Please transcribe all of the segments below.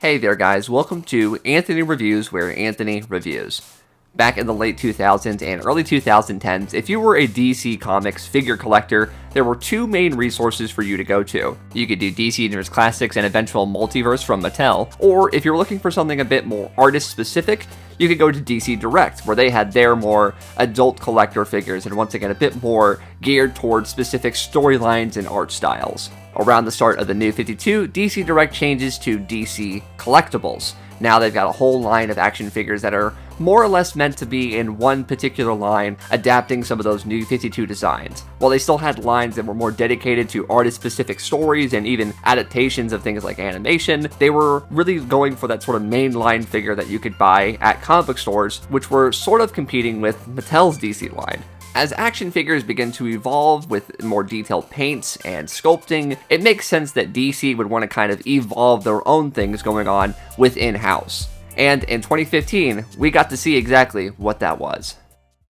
Hey there guys, welcome to Anthony Reviews, where Anthony reviews. Back in the late 2000s and early 2010s, if you were a DC Comics figure collector, there were two main resources for you to go to. You could do DC Universe Classics and eventual Multiverse from Mattel, or if you're looking for something a bit more artist-specific, you could go to DC Direct, where they had their more adult collector figures, and once again a bit more geared towards specific storylines and art styles. Around the start of the New 52, DC Direct changes to DC Collectibles. Now they've got a whole line of action figures that are more or less meant to be in one particular line, adapting some of those New 52 designs. While they still had lines that were more dedicated to artist-specific stories and even adaptations of things like animation, they were really going for that sort of mainline figure that you could buy at comic book stores, which were sort of competing with Mattel's DC line. As action figures begin to evolve with more detailed paints and sculpting, it makes sense that DC would want to kind of evolve their own things going on within-house. And in 2015, we got to see exactly what that was.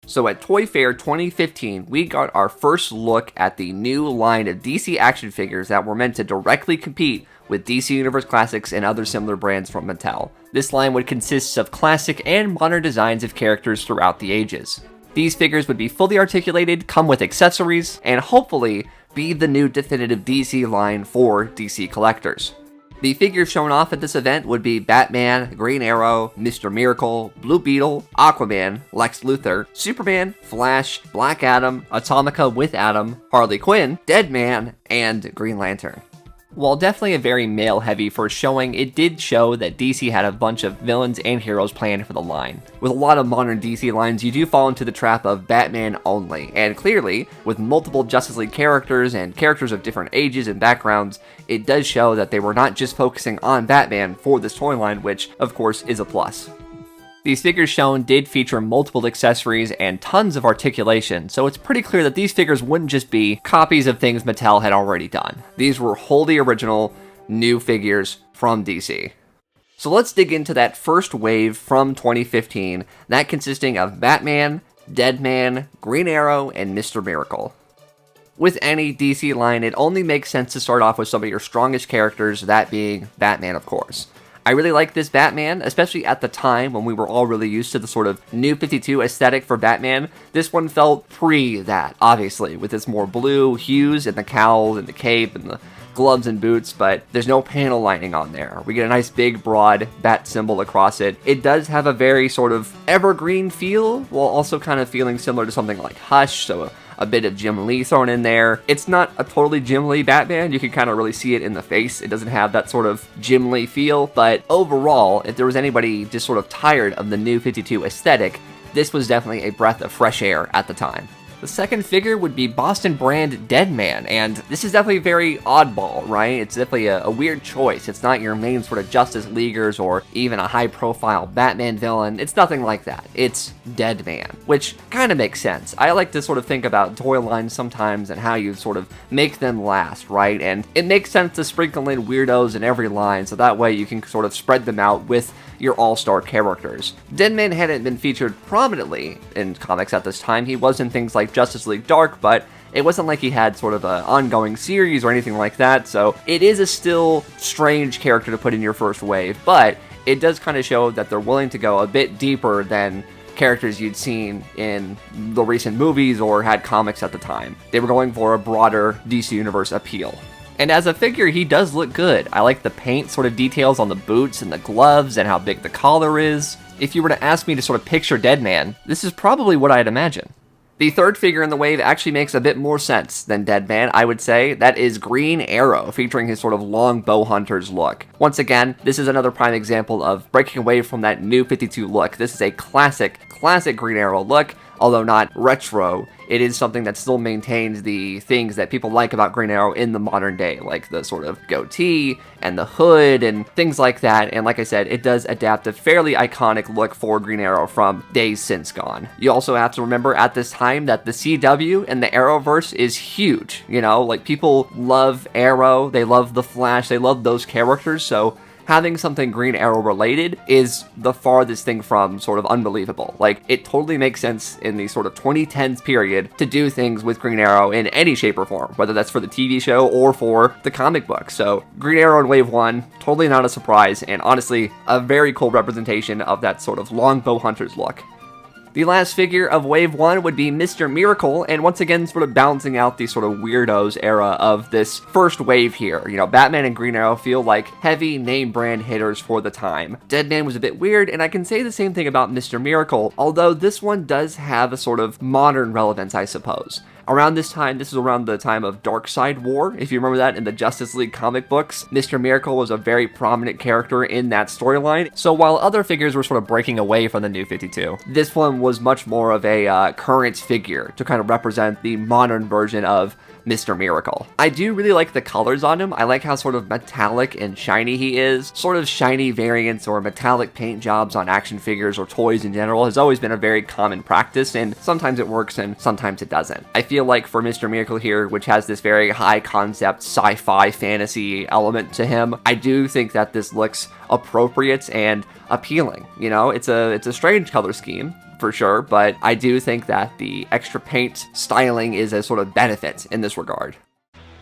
So at Toy Fair 2015, we got our first look at the new line of DC action figures that were meant to directly compete with DC Universe Classics and other similar brands from Mattel. This line would consist of classic and modern designs of characters throughout the ages. These figures would be fully articulated, come with accessories, and hopefully be the new definitive DC line for DC collectors. The figures shown off at this event would be Batman, Green Arrow, Mr. Miracle, Blue Beetle, Aquaman, Lex Luthor, Superman, Flash, Black Adam, Atomica with Adam, Harley Quinn, Deadman, and Green Lantern. While definitely a very male-heavy first showing, it did show that DC had a bunch of villains and heroes planned for the line. With a lot of modern DC lines, you do fall into the trap of Batman only, and clearly, with multiple Justice League characters and characters of different ages and backgrounds, it does show that they were not just focusing on Batman for this toy line, which, of course, is a plus. These figures shown did feature multiple accessories and tons of articulation, so it's pretty clear that these figures wouldn't just be copies of things Mattel had already done. These were wholly original, new figures from DC. So let's dig into that first wave from 2015, that consisting of Batman, Deadman, Green Arrow, and Mr. Miracle. With any DC line, it only makes sense to start off with some of your strongest characters, that being Batman, of course. I really like this Batman, especially at the time when we were all really used to the sort of New 52 aesthetic for Batman. This one felt pre that, obviously, with its more blue hues and the cowl and the cape and the gloves and boots, but there's no panel lining on there. We get a nice big broad bat symbol across it. It does have a very sort of evergreen feel, while also kind of feeling similar to something like Hush, so a bit of Jim Lee thrown in there. It's not a totally Jim Lee Batman, you can kind of really see it in the face. It doesn't have that sort of Jim Lee feel, but overall, if there was anybody just sort of tired of the New 52 aesthetic, this was definitely a breath of fresh air at the time. The second figure would be Boston brand Deadman, and this is definitely very oddball, right? It's definitely a weird choice. It's not your main sort of Justice Leaguers or even a high-profile Batman villain. It's nothing like that. It's Deadman, which kind of makes sense. I like to sort of think about toy lines sometimes and how you sort of make them last, right? And it makes sense to sprinkle in weirdos in every line, so that way you can sort of spread them out with your all-star characters. Deadman hadn't been featured prominently in comics at this time. He was in things like Justice League Dark, but it wasn't like he had sort of an ongoing series or anything like that, so it is a still strange character to put in your first wave, but it does kind of show that they're willing to go a bit deeper than characters you'd seen in the recent movies or had comics at the time. They were going for a broader DC Universe appeal. And as a figure, he does look good. I like the paint sort of details on the boots and the gloves and how big the collar is. If you were to ask me to sort of picture Deadman, this is probably what I'd imagine. The third figure in the wave actually makes a bit more sense than Deadman, I would say. That is Green Arrow, featuring his sort of long bow hunter's look. Once again, this is another prime example of breaking away from that New 52 look. This is a classic Green Arrow look, although not retro. It is something that still maintains the things that people like about Green Arrow in the modern day, like the sort of goatee and the hood and things like that. And like I said, it does adapt a fairly iconic look for Green Arrow from days since gone. You also have to remember at this time that the CW and the Arrowverse is huge. You know, like people love Arrow, they love the Flash, they love those characters, so having something Green Arrow related is the farthest thing from sort of unbelievable. Like, it totally makes sense in the sort of 2010s period to do things with Green Arrow in any shape or form, whether that's for the TV show or for the comic book. So Green Arrow in Wave 1, totally not a surprise, and honestly, a very cool representation of that sort of longbow hunter's look. The last figure of Wave 1 would be Mr. Miracle, and once again sort of balancing out the sort of weirdos era of this first wave here. You know, Batman and Green Arrow feel like heavy name brand hitters for the time. Deadman was a bit weird, and I can say the same thing about Mr. Miracle, although this one does have a sort of modern relevance, I suppose. Around this time, this is around the time of Darkseid War, if you remember that in the Justice League comic books. Mr. Miracle was a very prominent character in that storyline, so while other figures were sort of breaking away from the New 52, this one was much more of a current figure to kind of represent the modern version of Mr. Miracle. I do really like the colors on him. I like how sort of metallic and shiny he is. Sort of shiny variants or metallic paint jobs on action figures or toys in general has always been a very common practice, and sometimes it works and sometimes it doesn't. I feel like for Mr. Miracle here, which has this very high concept sci-fi fantasy element to him, I do think that this looks appropriate and appealing. You know, it's a strange color scheme, for sure, but I do think that the extra paint styling is a sort of benefit in this regard.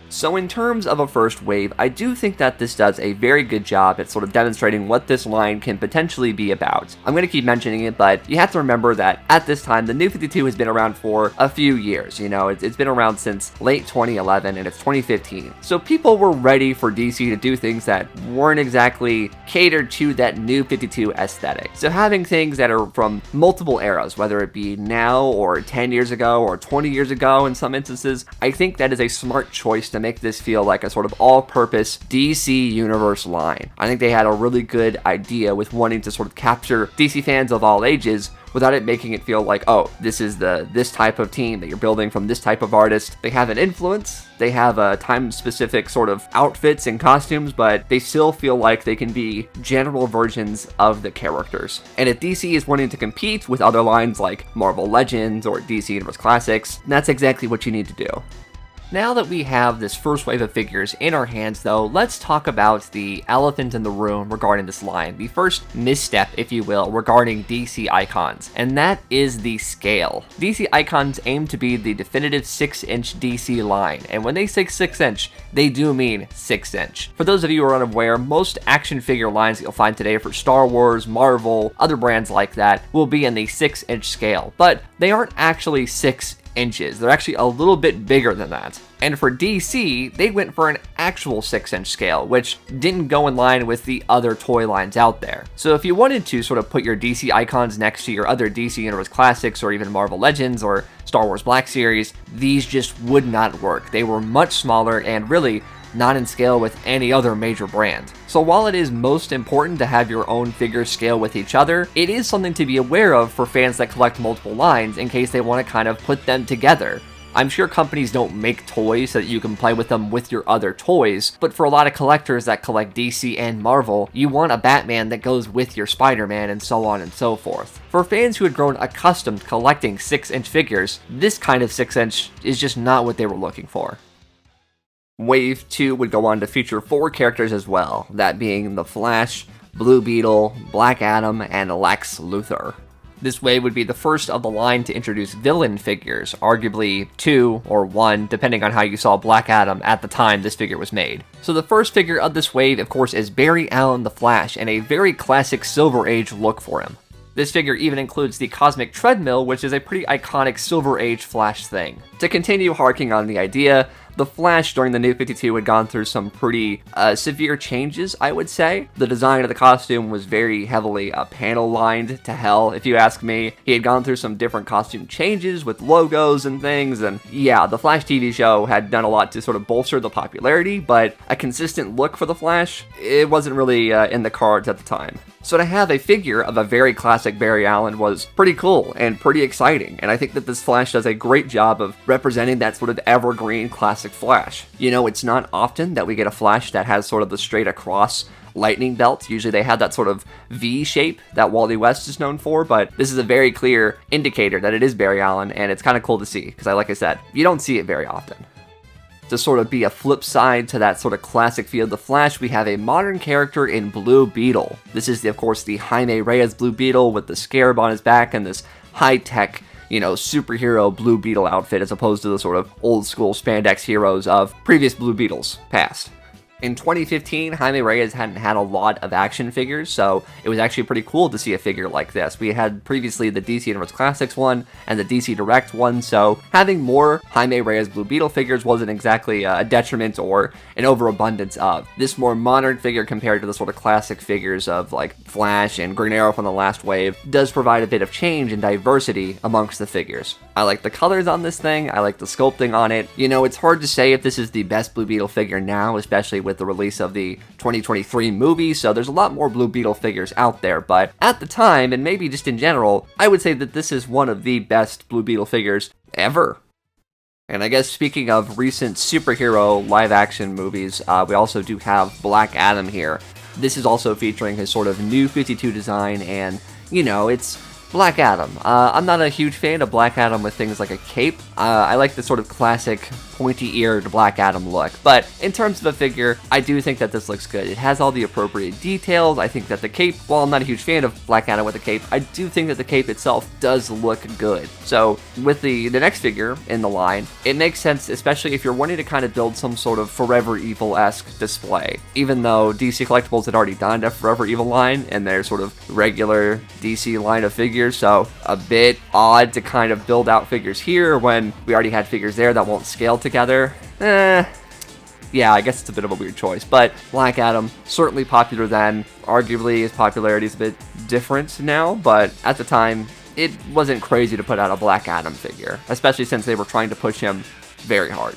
So in terms of a first wave, I do think that this does a very good job at sort of demonstrating what this line can potentially be about. I'm going to keep mentioning it, but you have to remember that at this time, the New 52 has been around for a few years. You know, it's been around since late 2011 and it's 2015. So people were ready for DC to do things that weren't exactly catered to that New 52 aesthetic. So having things that are from multiple eras, whether it be now or 10 years ago or 20 years ago in some instances, I think that is a smart choice to make this feel like a sort of all-purpose DC Universe line. I think they had a really good idea with wanting to sort of capture DC fans of all ages without it making it feel like, oh, this is this type of team that you're building from this type of artist. They have an influence, they have a time-specific sort of outfits and costumes, but they still feel like they can be general versions of the characters. And if DC is wanting to compete with other lines like Marvel Legends or DC Universe Classics, that's exactly what you need to do. Now that we have this first wave of figures in our hands though, let's talk about the elephant in the room regarding this line, the first misstep, if you will, regarding DC Icons, and that is the scale. DC Icons aim to be the definitive 6-inch DC line, and when they say 6-inch, they do mean 6-inch. For those of you who are unaware, most action figure lines that you'll find today for Star Wars, Marvel, other brands like that, will be in the 6-inch scale, but they aren't actually 6 inches. They're actually a little bit bigger than that. And for DC, they went for an actual 6-inch scale, which didn't go in line with the other toy lines out there. So if you wanted to sort of put your DC Icons next to your other DC Universe Classics or even Marvel Legends or Star Wars Black Series, these just would not work. They were much smaller and really not in scale with any other major brand. So while it is most important to have your own figures scale with each other, it is something to be aware of for fans that collect multiple lines in case they want to kind of put them together. I'm sure companies don't make toys so that you can play with them with your other toys, but for a lot of collectors that collect DC and Marvel, you want a Batman that goes with your Spider-Man and so on and so forth. For fans who had grown accustomed to collecting 6-inch figures, this kind of 6-inch is just not what they were looking for. Wave 2 would go on to feature 4 characters as well, that being The Flash, Blue Beetle, Black Adam, and Lex Luthor. This wave would be the first of the line to introduce villain figures, arguably 2 or 1, depending on how you saw Black Adam at the time this figure was made. So the first figure of this wave, of course, is Barry Allen the Flash, and a very classic Silver Age look for him. This figure even includes the Cosmic Treadmill, which is a pretty iconic Silver Age Flash thing. To continue harking on the idea, the Flash during the New 52 had gone through some pretty severe changes, I would say. The design of the costume was very heavily panel-lined to hell, if you ask me. He had gone through some different costume changes with logos and things, and yeah, the Flash TV show had done a lot to sort of bolster the popularity, but a consistent look for the Flash, it wasn't really in the cards at the time. So to have a figure of a very classic Barry Allen was pretty cool and pretty exciting, and I think that this Flash does a great job of representing that sort of evergreen classic Flash. You know, it's not often that we get a Flash that has sort of the straight across lightning belt. Usually they have that sort of V shape that Wally West is known for, but this is a very clear indicator that it is Barry Allen, and it's kind of cool to see, because like I said, you don't see it very often. To sort of be a flip side to that sort of classic feel of the Flash, we have a modern character in Blue Beetle. This is, of course, the Jaime Reyes Blue Beetle with the scarab on his back and this high-tech, superhero Blue Beetle outfit, as opposed to the sort of old-school spandex heroes of previous Blue Beetles past. In 2015, Jaime Reyes hadn't had a lot of action figures, so it was actually pretty cool to see a figure like this. We had previously the DC Universe Classics one and the DC Direct one, so having more Jaime Reyes Blue Beetle figures wasn't exactly a detriment or an overabundance of. This more modern figure compared to the sort of classic figures of like Flash and Green Arrow from the last wave does provide a bit of change and diversity amongst the figures. I like the colors on this thing, I like the sculpting on it. It's hard to say if this is the best Blue Beetle figure now, especially with the release of the 2023 movie, so there's a lot more Blue Beetle figures out there, but at the time, and maybe just in general, I would say that this is one of the best Blue Beetle figures ever. And I guess speaking of recent superhero live-action movies, we also do have Black Adam here. This is also featuring his sort of new 52 design, and, it's Black Adam. I'm not a huge fan of Black Adam with things like a cape. I like the sort of classic pointy-eared Black Adam look, but in terms of the figure, I do think that this looks good. It has all the appropriate details. I think that the cape, while I'm not a huge fan of Black Adam with a cape, I do think that the cape itself does look good. So with the next figure in the line, it makes sense, especially if you're wanting to kind of build some sort of Forever Evil-esque display. Even though DC Collectibles had already done a Forever Evil line and their sort of regular DC line of figures, so a bit odd to kind of build out figures here when we already had figures there that won't scale together. Yeah, I guess it's a bit of a weird choice, but Black Adam, certainly popular then. Arguably, his popularity is a bit different now, but at the time, it wasn't crazy to put out a Black Adam figure, especially since they were trying to push him very hard.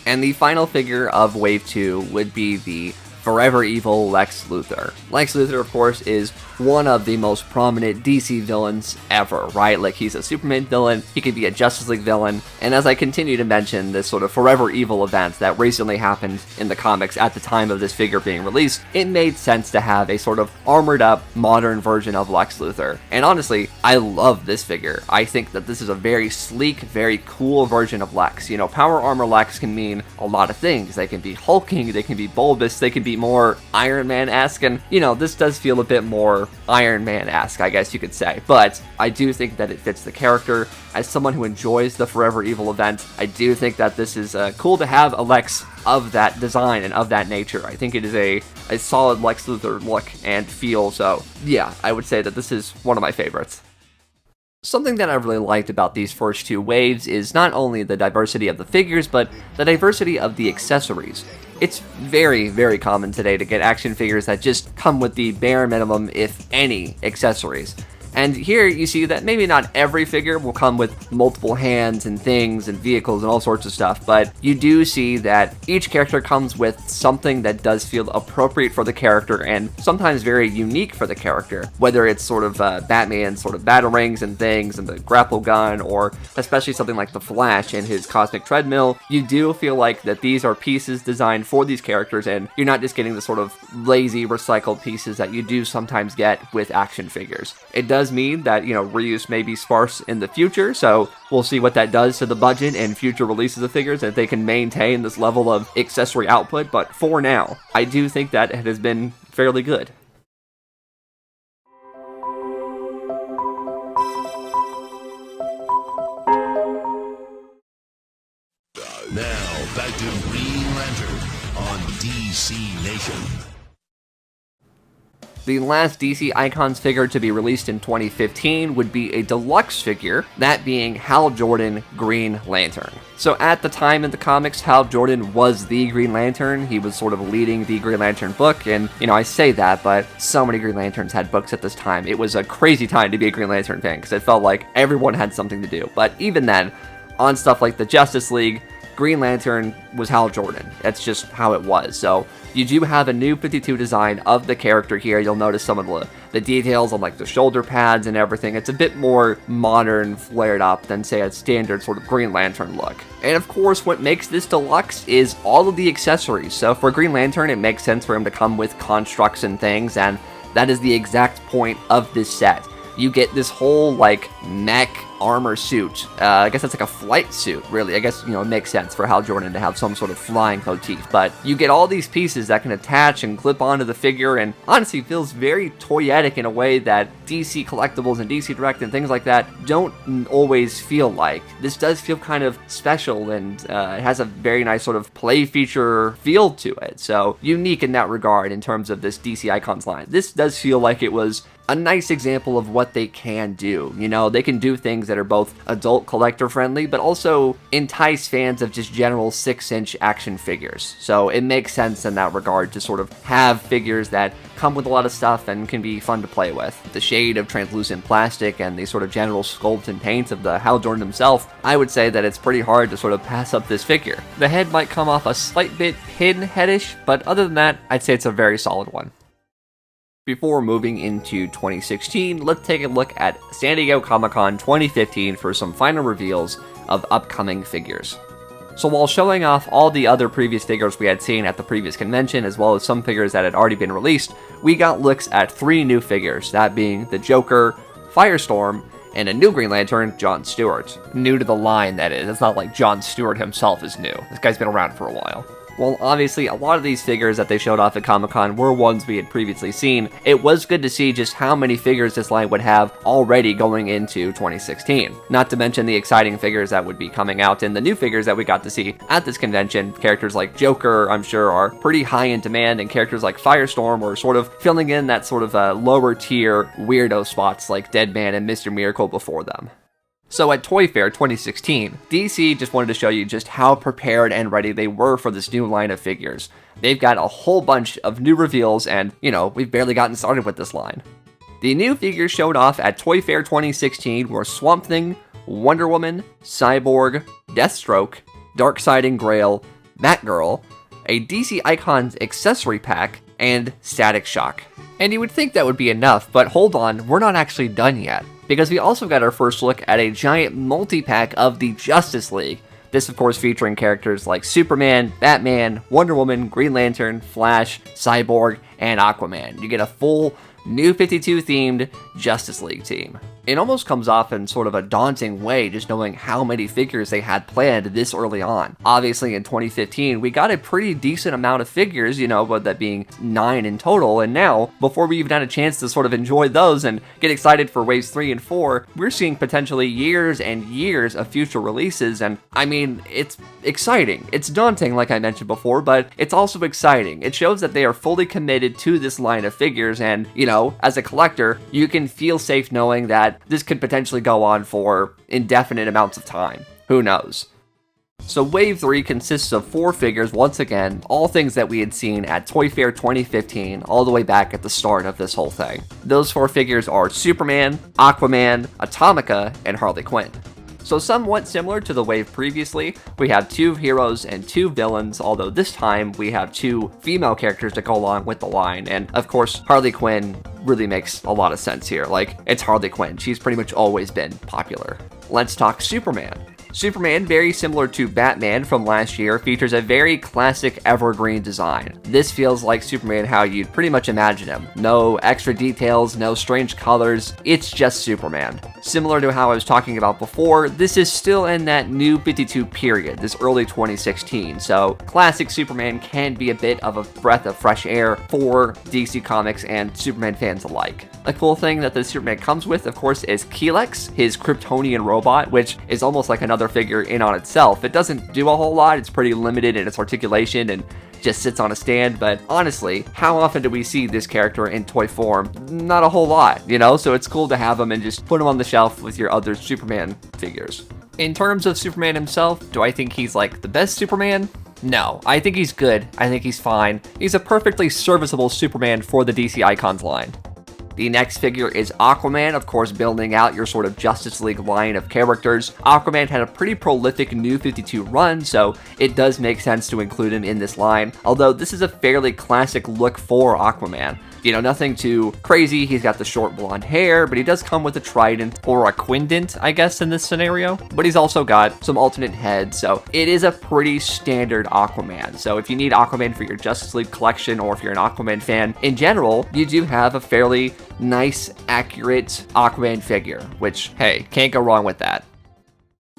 And the final figure of Wave 2 would be the Forever Evil Lex Luthor. Lex Luthor, of course, is one of the most prominent DC villains ever, right? Like, he's a Superman villain, he could be a Justice League villain, and as I continue to mention this sort of Forever Evil event that recently happened in the comics at the time of this figure being released, it made sense to have a sort of armored up, modern version of Lex Luthor. And honestly, I love this figure. I think that this is a very sleek, very cool version of Lex. Power Armor Lex can mean a lot of things. They can be hulking, they can be bulbous, they can be more Iron Man-esque, and, this does feel a bit more Iron Man-esque, I guess you could say, but I do think that it fits the character. As someone who enjoys the Forever Evil event, I do think that this is cool to have a Lex of that design and of that nature. I think it is a solid Lex Luthor look and feel, so yeah, I would say that this is one of my favorites. Something that I really liked about these first two waves is not only the diversity of the figures, but the diversity of the accessories. It's very, very common today to get action figures that just come with the bare minimum, if any, accessories. And here you see that maybe not every figure will come with multiple hands and things and vehicles and all sorts of stuff, but you do see that each character comes with something that does feel appropriate for the character and sometimes very unique for the character. Whether it's sort of Batman's sort of battle rings and things and the grapple gun, or especially something like the Flash and his cosmic treadmill, you do feel like that these are pieces designed for these characters and you're not just getting the sort of lazy recycled pieces that you do sometimes get with action figures. It does mean that, reuse may be sparse in the future, so we'll see what that does to the budget and future releases of figures, if they can maintain this level of accessory output, but for now, I do think that it has been fairly good. Now, back to Green Lantern on DC Nation. The last DC Icons figure to be released in 2015 would be a deluxe figure, that being Hal Jordan Green Lantern. So at the time in the comics, Hal Jordan was the Green Lantern. He was sort of leading the Green Lantern book, and, I say that, but so many Green Lanterns had books at this time. It was a crazy time to be a Green Lantern fan, because it felt like everyone had something to do. But even then, on stuff like the Justice League, Green Lantern was Hal Jordan. That's just how it was. So you do have a new 52 design of the character here. You'll notice some of the details on like the shoulder pads and everything. It's a bit more modern, flared up than say a standard sort of Green Lantern look. And of course, what makes this deluxe is all of the accessories. So for Green Lantern, it makes sense for him to come with constructs and things, and that is the exact point of this set. You get this whole like mech armor suit. I guess that's like a flight suit, really. I guess, it makes sense for Hal Jordan to have some sort of flying motif. But you get all these pieces that can attach and clip onto the figure, and honestly feels very toyetic in a way that DC Collectibles and DC Direct and things like that don't always feel like. This does feel kind of special, and it has a very nice sort of play feature feel to it. So unique in that regard in terms of this DC Icons line. This does feel like it was a nice example of what they can do. They can do things that are both adult collector friendly, but also entice fans of just general 6-inch action figures. So it makes sense in that regard to sort of have figures that come with a lot of stuff and can be fun to play with. The shade of translucent plastic and the sort of general sculpt and paint of the Hal Jordan himself, I would say that it's pretty hard to sort of pass up this figure. The head might come off a slight bit pinheadish, but other than that, I'd say it's a very solid one. Before moving into 2016, let's take a look at San Diego Comic-Con 2015 for some final reveals of upcoming figures. So while showing off all the other previous figures we had seen at the previous convention, as well as some figures that had already been released, we got looks at 3 new figures, that being the Joker, Firestorm, and a new Green Lantern, John Stewart. New to the line, that is. It's not like John Stewart himself is new. This guy's been around for a while. While obviously a lot of these figures that they showed off at Comic-Con were ones we had previously seen, it was good to see just how many figures this line would have already going into 2016. Not to mention the exciting figures that would be coming out and the new figures that we got to see at this convention. Characters like Joker, I'm sure, are pretty high in demand, and characters like Firestorm are sort of filling in that sort of lower tier weirdo spots like Deadman and Mr. Miracle before them. So at Toy Fair 2016, DC just wanted to show you just how prepared and ready they were for this new line of figures. They've got a whole bunch of new reveals, and, we've barely gotten started with this line. The new figures showed off at Toy Fair 2016 were Swamp Thing, Wonder Woman, Cyborg, Deathstroke, Darkseid and Grail, Batgirl, a DC Icons accessory pack, and Static Shock. And you would think that would be enough, but hold on, we're not actually done yet, because we also got our first look at a giant multi-pack of the Justice League. This, of course, featuring characters like Superman, Batman, Wonder Woman, Green Lantern, Flash, Cyborg, and Aquaman. You get a full New 52 themed Justice League team. It almost comes off in sort of a daunting way just knowing how many figures they had planned this early on. Obviously in 2015 we got a pretty decent amount of figures, but that being 9 in total, and now before we even had a chance to sort of enjoy those and get excited for waves 3 and 4, we're seeing potentially years and years of future releases, and I mean, it's exciting. It's daunting like I mentioned before, but it's also exciting. It shows that they are fully committed to this line of figures, and as a collector, you can feel safe knowing that this could potentially go on for indefinite amounts of time. Who knows? So Wave 3 consists of 4 figures once again, all things that we had seen at Toy Fair 2015, all the way back at the start of this whole thing. Those 4 figures are Superman, Aquaman, Atomica, and Harley Quinn. So somewhat similar to the wave previously, we have 2 heroes and 2 villains, although this time we have 2 female characters to go along with the line, and of course Harley Quinn really makes a lot of sense here. Like, it's Harley Quinn, she's pretty much always been popular. Let's talk Superman. Superman, very similar to Batman from last year, features a very classic evergreen design. This feels like Superman how you'd pretty much imagine him. No extra details, no strange colors, it's just Superman. Similar to how I was talking about before, this is still in that New 52 period, this early 2016, so classic Superman can be a bit of a breath of fresh air for DC Comics and Superman fans alike. A cool thing that the Superman comes with, of course, is Kelex, his Kryptonian robot, which is almost like another figure in on itself. It doesn't do a whole lot, it's pretty limited in its articulation and just sits on a stand, but honestly, how often do we see this character in toy form? Not a whole lot, so it's cool to have him and just put him on the shelf with your other Superman figures. In terms of Superman himself, do I think he's like the best Superman? No, I think he's good, I think he's fine. He's a perfectly serviceable Superman for the DC Icons line. The next figure is Aquaman, of course building out your sort of Justice League line of characters. Aquaman had a pretty prolific New 52 run, so it does make sense to include him in this line, although this is a fairly classic look for Aquaman. nothing too crazy. He's got the short blonde hair, but he does come with a trident or a quindent, I guess, in this scenario. But he's also got some alternate heads, so it is a pretty standard Aquaman. So if you need Aquaman for your Justice League collection, or if you're an Aquaman fan in general, you do have a fairly nice, accurate Aquaman figure, which, hey, can't go wrong with that.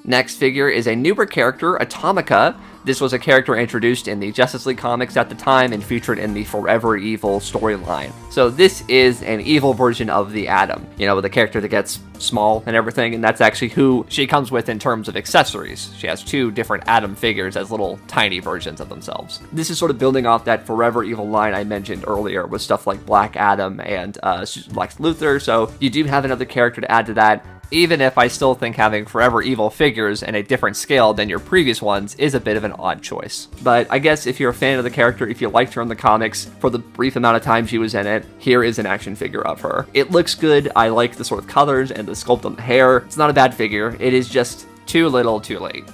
Next figure is a newer character, Atomica. This was a character introduced in the Justice League comics at the time and featured in the Forever Evil storyline. So this is an evil version of the Atom, with a character that gets small and everything, and that's actually who she comes with in terms of accessories. She has 2 different Atom figures as little tiny versions of themselves. This is sort of building off that Forever Evil line I mentioned earlier with stuff like Black Adam and Lex Luthor, so you do have another character to add to that. Even if I still think having Forever Evil figures in a different scale than your previous ones is a bit of an odd choice. But I guess if you're a fan of the character, if you liked her in the comics for the brief amount of time she was in it, here is an action figure of her. It looks good. I like the sort of colors and the sculpt on the hair. It's not a bad figure. It is just too little too late.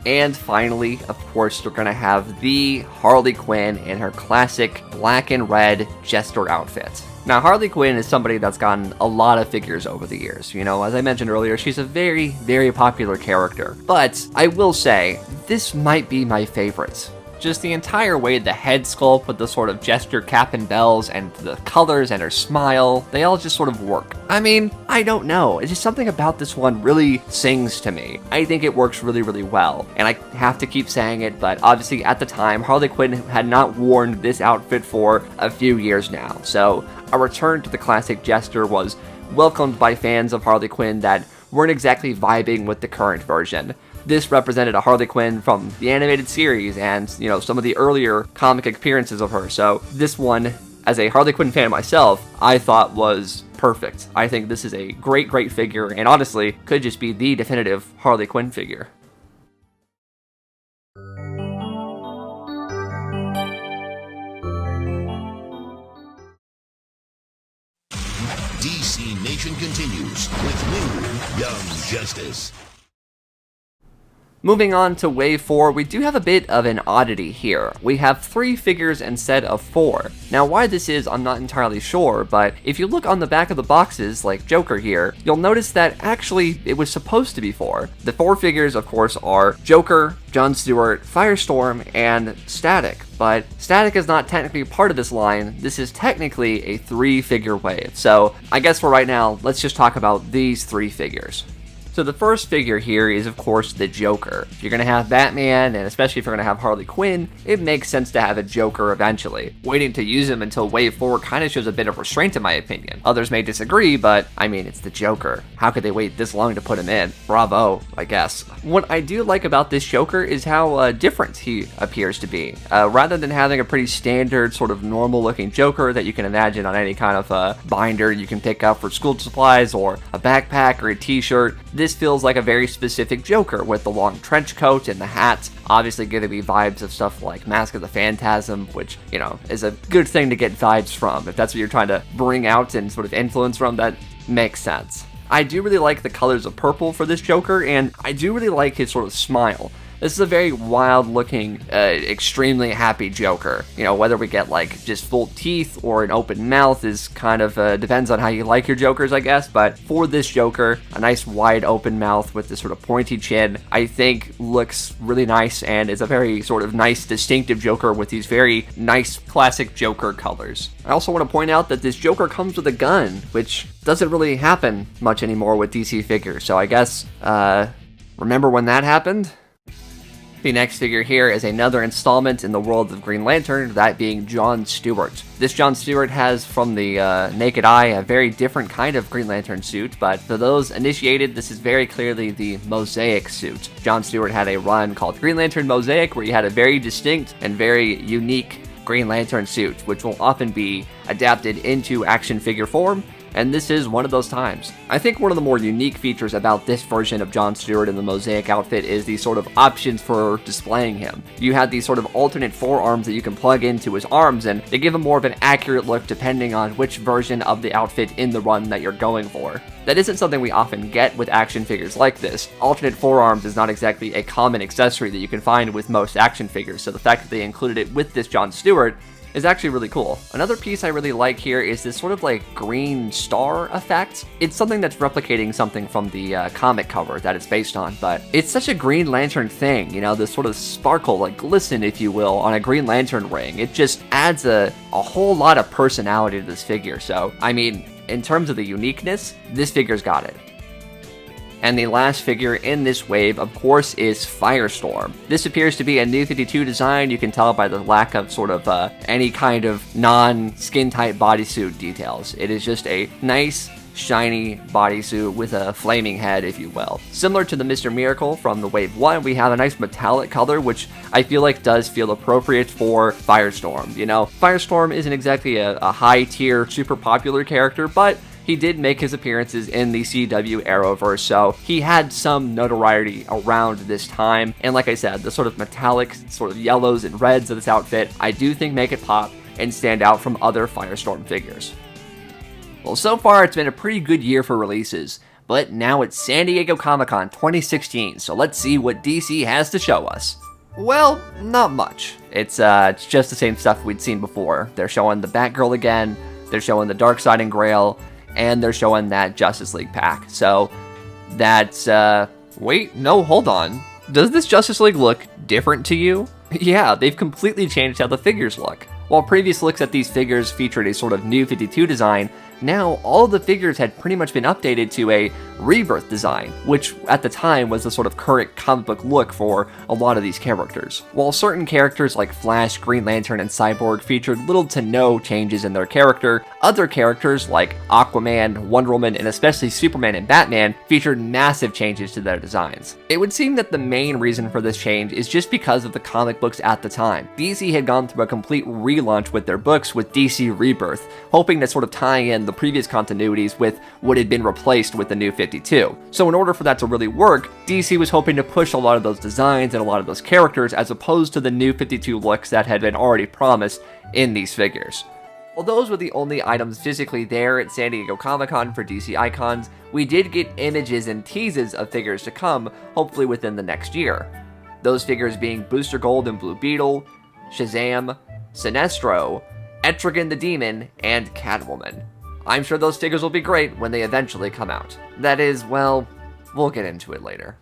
And finally, of course, we're going to have the Harley Quinn in her classic black and red Jester outfit. Now, Harley Quinn is somebody that's gotten a lot of figures over the years. As I mentioned earlier, she's a very, very popular character. But I will say, this might be my favorite. Just the entire way the head sculpt with the sort of Jester cap and bells and the colors and her smile, they all just sort of work. I mean, I don't know. It's just something about this one really sings to me. I think it works really, really well. And I have to keep saying it, but obviously at the time, Harley Quinn had not worn this outfit for a few years now. So a return to the classic Jester was welcomed by fans of Harley Quinn that weren't exactly vibing with the current version. This represented a Harley Quinn from the animated series and, some of the earlier comic appearances of her. So this one, as a Harley Quinn fan myself, I thought was perfect. I think this is a great, great figure, and honestly, could just be the definitive Harley Quinn figure. DC Nation continues with new Young Justice. Moving on to Wave 4, we do have a bit of an oddity here. We have 3 figures instead of 4. Now why this is, I'm not entirely sure, but if you look on the back of the boxes, like Joker here, you'll notice that actually it was supposed to be 4. The 4 figures, of course, are Joker, John Stewart, Firestorm, and Static. But Static is not technically part of this line. This is technically a 3-figure wave. So I guess for right now, let's just talk about these 3 figures. So the first figure here is, of course, the Joker. If you're going to have Batman, and especially if you're going to have Harley Quinn, it makes sense to have a Joker eventually. Waiting to use him until Wave 4 kind of shows a bit of restraint in my opinion. Others may disagree, but I mean, it's the Joker. How could they wait this long to put him in? Bravo, I guess. What I do like about this Joker is how different he appears to be. Rather than having a pretty standard, sort of normal looking Joker that you can imagine on any kind of binder you can pick up for school supplies or a backpack or a t-shirt, this feels like a very specific Joker with the long trench coat and the hat, obviously giving me vibes of stuff like Mask of the Phantasm, which, is a good thing to get vibes from. If that's what you're trying to bring out and sort of influence from, that makes sense. I do really like the colors of purple for this Joker, and I do really like his sort of smile. This is a very wild-looking, extremely happy Joker. Whether we get, just full teeth or an open mouth is kind of, depends on how you like your Jokers, I guess. But for this Joker, a nice wide open mouth with this sort of pointy chin, I think looks really nice and is a very sort of nice, distinctive Joker with these very nice, classic Joker colors. I also want to point out that this Joker comes with a gun, which doesn't really happen much anymore with DC figures. So I guess, remember when that happened? The next figure here is another installment in the world of Green Lantern, that being John Stewart. This John Stewart has, from the naked eye, a very different kind of Green Lantern suit, but for those initiated, this is very clearly the Mosaic suit. John Stewart had a run called Green Lantern Mosaic, where he had a very distinct and very unique Green Lantern suit, which will often be adapted into action figure form, and this is one of those times. I think one of the more unique features about this version of John Stewart in the Mosaic outfit is the sort of options for displaying him. You have these sort of alternate forearms that you can plug into his arms, and they give him more of an accurate look depending on which version of the outfit in the run that you're going for. That isn't something we often get with action figures like this. Alternate forearms is not exactly a common accessory that you can find with most action figures, so the fact that they included it with this John Stewart is actually really cool. Another piece I really like here is this sort of like green star effect. It's something that's replicating something from the comic cover that it's based on, but it's such a Green Lantern thing, you know, this sort of sparkle, like glisten, if you will, on a Green Lantern ring. It just adds a whole lot of personality to this figure. So, I mean, in terms of the uniqueness, this figure's got it. And the last figure in this wave, of course, is Firestorm. This appears to be a New 52 design. You can tell by the lack of sort of any kind of non-skin tight bodysuit details. It is just a nice, shiny bodysuit with a flaming head, if you will. Similar to the Mr. Miracle from the Wave 1, we have a nice metallic color, which I feel like does feel appropriate for Firestorm. You know, Firestorm isn't exactly a high-tier, super popular character, but he did make his appearances in the CW Arrowverse, so he had some notoriety around this time. And like I said, the sort of metallic, sort of yellows and reds of this outfit, I do think make it pop and stand out from other Firestorm figures. Well, so far it's been a pretty good year for releases, but now it's San Diego Comic-Con 2016, so let's see what DC has to show us. Well, not much. It's just the same stuff we'd seen before. They're showing the Batgirl again, they're showing the Darkseid and Grail, and they're showing that Justice League pack. So that's, wait, no, hold on. Does this Justice League look different to you? Yeah, they've completely changed how the figures look. While previous looks at these figures featured a sort of New 52 design, now all of the figures had pretty much been updated to a Rebirth design, which at the time was the sort of current comic book look for a lot of these characters. While certain characters like Flash, Green Lantern, and Cyborg featured little to no changes in their character, other characters like Aquaman, Wonder Woman, and especially Superman and Batman featured massive changes to their designs. It would seem that the main reason for this change is just because of the comic books at the time. DC had gone through a complete relaunch with their books with DC Rebirth, hoping to sort of tie in the previous continuities with what had been replaced with the New 52. So in order for that to really work, DC was hoping to push a lot of those designs and a lot of those characters as opposed to the New 52 looks that had been already promised in these figures. While those were the only items physically there at San Diego Comic-Con for DC Icons, we did get images and teases of figures to come, hopefully within the next year. Those figures being Booster Gold and Blue Beetle, Shazam, Sinestro, Etrigan the Demon, and Catwoman. I'm sure those figures will be great when they eventually come out. That is, well, we'll get into it later.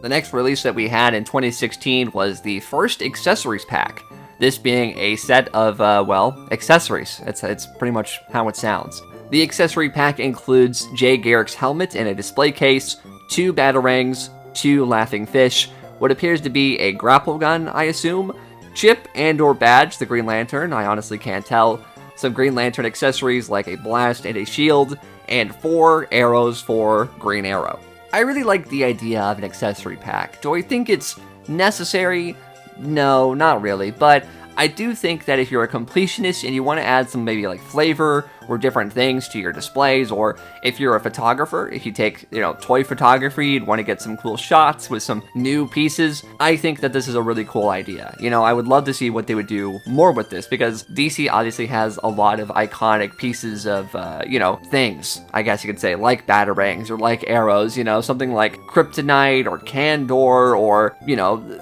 The next release that we had in 2016 was the first accessories pack. This being a set of, well, accessories. It's pretty much how it sounds. The accessory pack includes Jay Garrick's helmet in a display case, 2 batarangs, 2 laughing fish, what appears to be a grapple gun, I assume, Chip and/or Badge, the Green Lantern, I honestly can't tell, some Green Lantern accessories like a blast and a shield, and 4 arrows for Green Arrow. I really like the idea of an accessory pack. Do I think it's necessary? No, not really, but I do think that if you're a completionist and you want to add some maybe like flavor or different things to your displays, or if you're a photographer, if you take, toy photography, you'd want to get some cool shots with some new pieces, I think that this is a really cool idea. I would love to see what they would do more with this, because DC obviously has a lot of iconic pieces of, things, I guess you could say, like batarangs or like arrows, something like Kryptonite or Kandor or,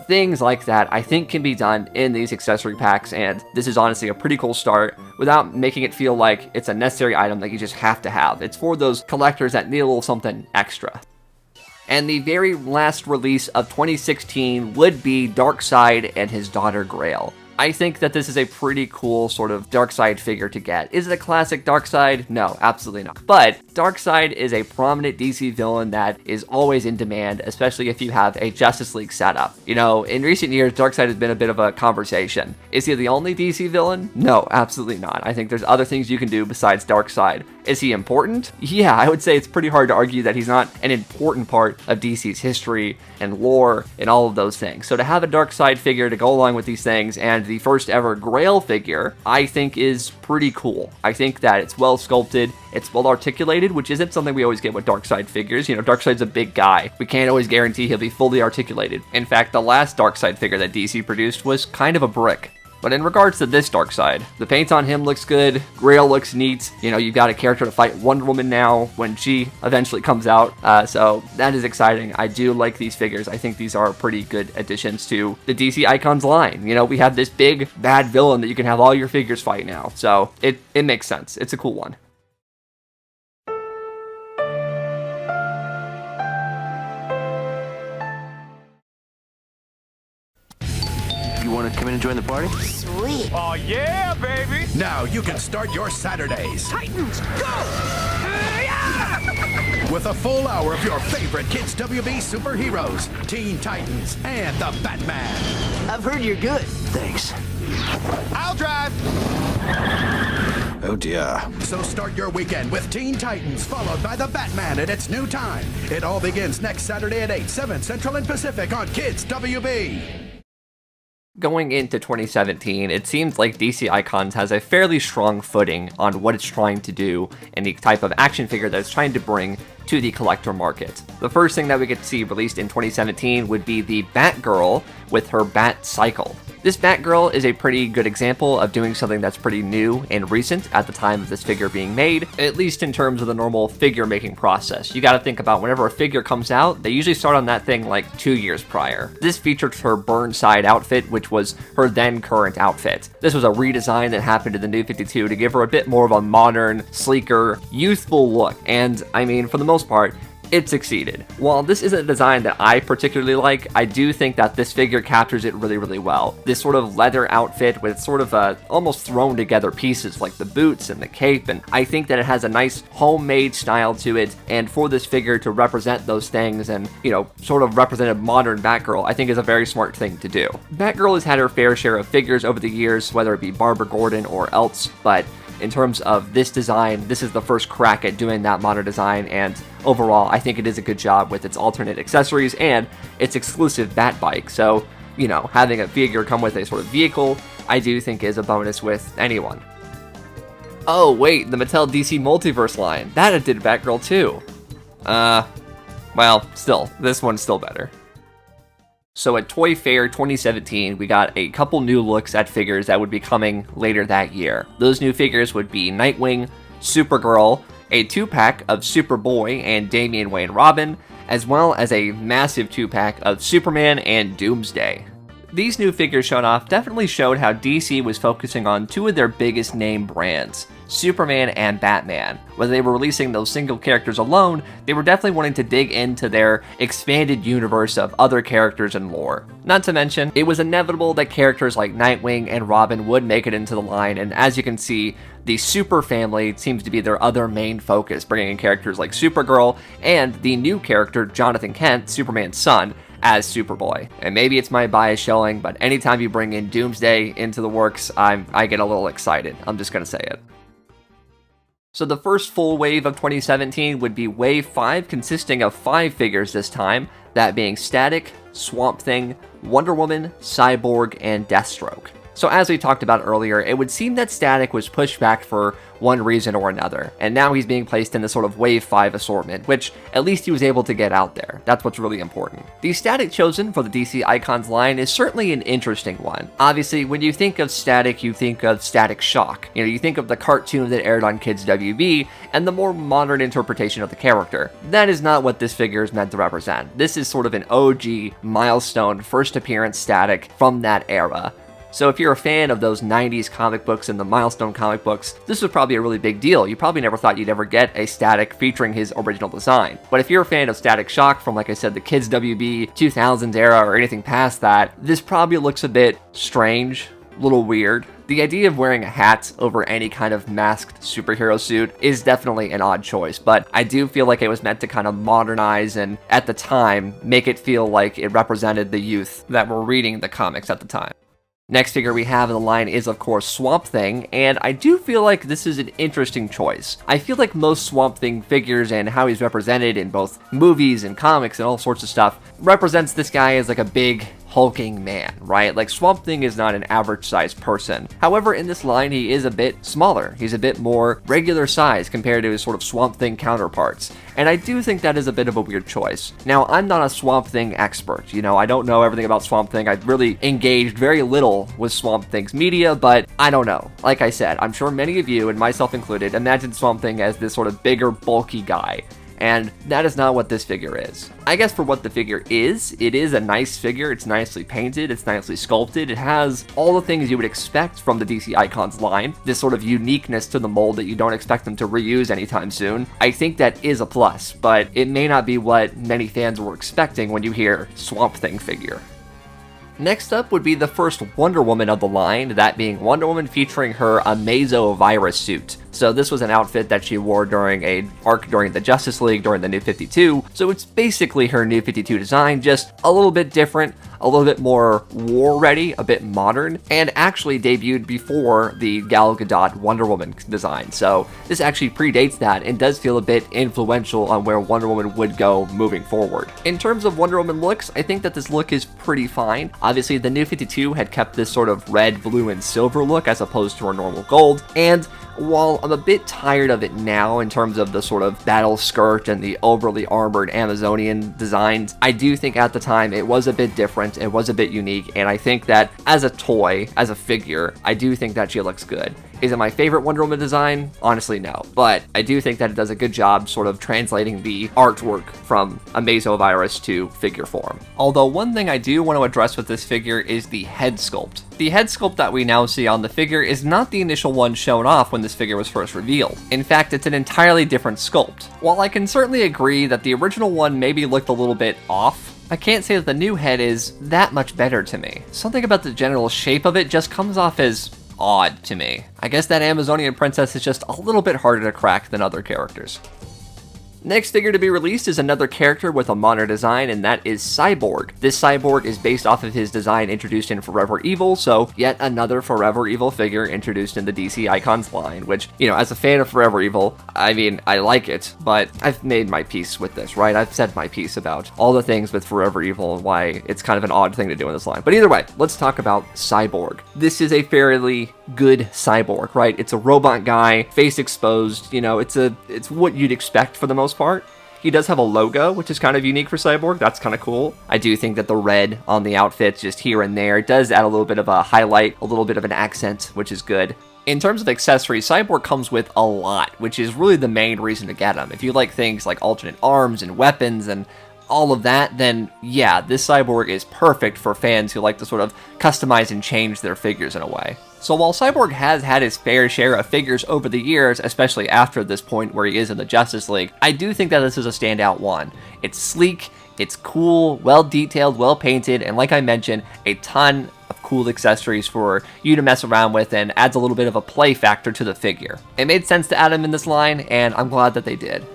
things like that I think can be done in these accessory packs, and this is honestly a pretty cool start without making it feel like it's a necessary item that you just have to have. It's for those collectors that need a little something extra. And the very last release of 2016 would be Darkseid and his daughter Grail. I think that this is a pretty cool sort of Darkseid figure to get. Is it a classic Darkseid? No, absolutely not. But Darkseid is a prominent DC villain that is always in demand, especially if you have a Justice League setup. In recent years, Darkseid has been a bit of a conversation. Is he the only DC villain? No, absolutely not. I think there's other things you can do besides Darkseid. Is he important? Yeah, I would say it's pretty hard to argue that he's not an important part of DC's history and lore and all of those things. So to have a Darkseid figure to go along with these things, and the first ever Grail figure, I think is pretty cool. I think that it's well sculpted, it's well articulated, which isn't something we always get with Darkseid figures. Darkseid's a big guy. We can't always guarantee he'll be fully articulated. In fact, the last Darkseid figure that DC produced was kind of a brick. But in regards to this Darkseid, the paint on him looks good, Grail looks neat, you know, you've got a character to fight Wonder Woman now when she eventually comes out, so that is exciting. I do like these figures. I think these are pretty good additions to the DC Icons line. You know, we have this big bad villain that you can have all your figures fight now, so it makes sense. It's a cool one. You want to come in and join the party? Sweet. Oh, yeah, baby! Now you can start your Saturdays Titans, go! with a full hour of your favorite Kids WB superheroes, Teen Titans and the Batman. I've heard you're good. Thanks. I'll drive! Oh dear. So start your weekend with Teen Titans, followed by the Batman at its new time. It all begins next Saturday at 8, 7 Central and Pacific on Kids WB. Going into 2017, it seems like DC Icons has a fairly strong footing on what it's trying to do and the type of action figure that it's trying to bring to the collector market. The first thing that we get to see released in 2017 would be the Batgirl with her Bat Cycle. This Batgirl is a pretty good example of doing something that's pretty new and recent at the time of this figure being made, at least in terms of the normal figure making process. You gotta think about whenever a figure comes out, they usually start on that thing like 2 years prior. This featured her Burnside outfit, which was her then current outfit. This was a redesign that happened in the New 52 to give her a bit more of a modern, sleeker, youthful look, and I mean, for the most part, it succeeded. While this isn't a design that I particularly like, I do think that this figure captures it really, really well. This sort of leather outfit with sort of almost thrown together pieces like the boots and the cape, and I think that it has a nice homemade style to it, and for this figure to represent those things and, you know, sort of represent a modern Batgirl, I think is a very smart thing to do. Batgirl has had her fair share of figures over the years, whether it be Barbara Gordon or else, but in terms of this design, this is the first crack at doing that modern design, and overall, I think it is a good job with its alternate accessories and its exclusive Bat Bike. So, you know, having a figure come with a sort of vehicle, I do think is a bonus with anyone. Oh, wait, the Mattel DC Multiverse line. That did Batgirl too. Well, still, this one's still better. So at Toy Fair 2017, we got a couple new looks at figures that would be coming later that year. Those new figures would be Nightwing, Supergirl, a 2-pack of Superboy and Damian Wayne Robin, as well as a massive 2-pack of Superman and Doomsday. These new figures shown off definitely showed how DC was focusing on two of their biggest name brands, Superman and Batman. Whether they were releasing those single characters alone, they were definitely wanting to dig into their expanded universe of other characters and lore. Not to mention, it was inevitable that characters like Nightwing and Robin would make it into the line, and as you can see, the Super family seems to be their other main focus, bringing in characters like Supergirl and the new character Jonathan Kent, Superman's son, as Superboy. And maybe it's my bias showing, but anytime you bring in Doomsday into the works, I get a little excited. I'm just gonna say it. So the first full wave of 2017 would be Wave 5, consisting of 5 figures this time, that being Static, Swamp Thing, Wonder Woman, Cyborg, and Deathstroke. So as we talked about earlier, it would seem that Static was pushed back for one reason or another, and now he's being placed in the sort of Wave 5 assortment, which at least he was able to get out there. That's what's really important. The Static chosen for the DC Icons line is certainly an interesting one. Obviously, when you think of Static, you think of Static Shock. You know, you think of the cartoon that aired on Kids WB, and the more modern interpretation of the character. That is not what this figure is meant to represent. This is sort of an OG, milestone, first appearance Static from that era. So if you're a fan of those 90s comic books and the Milestone comic books, this was probably a really big deal. You probably never thought you'd ever get a Static featuring his original design. But if you're a fan of Static Shock from, like I said, the Kids WB 2000s era or anything past that, this probably looks a bit strange, a little weird. The idea of wearing a hat over any kind of masked superhero suit is definitely an odd choice, but I do feel like it was meant to kind of modernize and, at the time, make it feel like it represented the youth that were reading the comics at the time. Next figure we have in the line is, of course, Swamp Thing, and I do feel like this is an interesting choice. I feel like most Swamp Thing figures and how he's represented in both movies and comics and all sorts of stuff represents this guy as like a big, hulking man, right? Like Swamp Thing is not an average sized person. However, in this line, he is a bit smaller. He's a bit more regular size compared to his sort of Swamp Thing counterparts. And I do think that is a bit of a weird choice. Now, I'm not a Swamp Thing expert. You know, I don't know everything about Swamp Thing. I've really engaged very little with Swamp Thing's media, but I don't know. Like I said, I'm sure many of you, and myself included, imagine Swamp Thing as this sort of bigger, bulky guy. And that is not what this figure is. I guess for what the figure is, it is a nice figure. It's nicely painted, it's nicely sculpted, it has all the things you would expect from the DC Icons line, this sort of uniqueness to the mold that you don't expect them to reuse anytime soon. I think that is a plus, but it may not be what many fans were expecting when you hear Swamp Thing figure. Next up would be the first Wonder Woman of the line, that being Wonder Woman featuring her Amazo Virus suit. So this was an outfit that she wore during an arc during the Justice League during the New 52, so it's basically her New 52 design, just a little bit different, a little bit more war-ready, a bit modern, and actually debuted before the Gal Gadot Wonder Woman design. So this actually predates that and does feel a bit influential on where Wonder Woman would go moving forward. In terms of Wonder Woman looks, I think that this look is pretty fine. Obviously, the New 52 had kept this sort of red, blue, and silver look as opposed to her normal gold, and while I'm a bit tired of it now in terms of the sort of battle skirt and the overly armored Amazonian designs, I do think at the time it was a bit different, it was a bit unique, and I think that as a toy, as a figure, I do think that she looks good. Is it my favorite Wonder Woman design? Honestly, no. But I do think that it does a good job sort of translating the artwork from Amazo Virus to figure form. Although one thing I do want to address with this figure is the head sculpt. The head sculpt that we now see on the figure is not the initial one shown off when this figure was first revealed. In fact, it's an entirely different sculpt. While I can certainly agree that the original one maybe looked a little bit off, I can't say that the new head is that much better to me. Something about the general shape of it just comes off as odd to me. I guess that Amazonian princess is just a little bit harder to crack than other characters. Next figure to be released is another character with a modern design, and that is Cyborg. This Cyborg is based off of his design introduced in Forever Evil, so yet another Forever Evil figure introduced in the DC Icons line, which, you know, as a fan of Forever Evil, I mean, I like it, but I've made my peace with this, right? I've said my piece about all the things with Forever Evil and why it's kind of an odd thing to do in this line. But either way, let's talk about Cyborg. This is a fairly good cyborg, right? It's a robot guy, face exposed, you know, it's what you'd expect for the most part. He does have a logo, which is kind of unique for Cyborg. That's kind of cool. I do think that the red on the outfit, just here and there, does add a little bit of a highlight, a little bit of an accent, which is good. In terms of accessories, Cyborg comes with a lot, which is really the main reason to get him. If you like things like alternate arms and weapons and all of that, then yeah, this Cyborg is perfect for fans who like to sort of customize and change their figures in a way. So while Cyborg has had his fair share of figures over the years, especially after this point where he is in the Justice League, I do think that this is a standout one. It's sleek, it's cool, well detailed, well painted, and like I mentioned, a ton of cool accessories for you to mess around with and adds a little bit of a play factor to the figure. It made sense to add him in this line, and I'm glad that they did.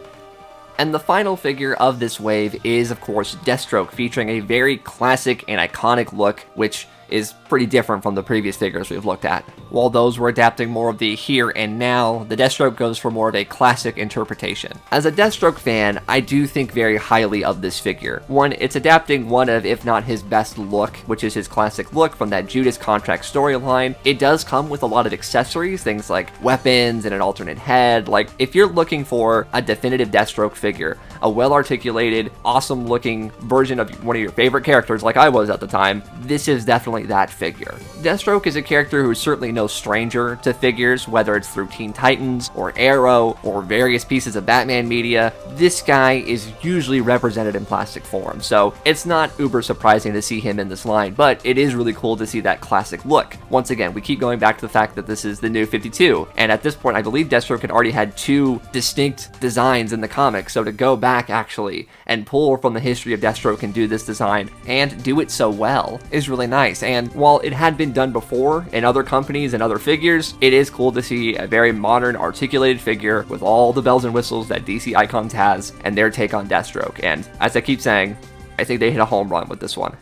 And the final figure of this wave is, of course, Deathstroke, featuring a very classic and iconic look, which is pretty different from the previous figures we've looked at. While those were adapting more of the here and now, the Deathstroke goes for more of a classic interpretation. As a Deathstroke fan, I do think very highly of this figure. One, it's adapting one of, if not his best look, which is his classic look from that Judas Contract storyline. It does come with a lot of accessories, things like weapons and an alternate head. Like, if you're looking for a definitive Deathstroke figure, a well-articulated, awesome-looking version of one of your favorite characters like I was at the time, this is definitely that figure. Deathstroke is a character who is certainly no stranger to figures, whether it's through Teen Titans, or Arrow, or various pieces of Batman media. This guy is usually represented in plastic form, so it's not uber surprising to see him in this line, but it is really cool to see that classic look. Once again, we keep going back to the fact that this is the New 52, and at this point I believe Deathstroke had already had two distinct designs in the comics, so to go back actually and pull from the history of Deathstroke and do this design and do it so well is really nice. And while it had been done before in other companies and other figures, it is cool to see a very modern, articulated figure with all the bells and whistles that DC Icons has and their take on Deathstroke. And as I keep saying, I think they hit a home run with this one.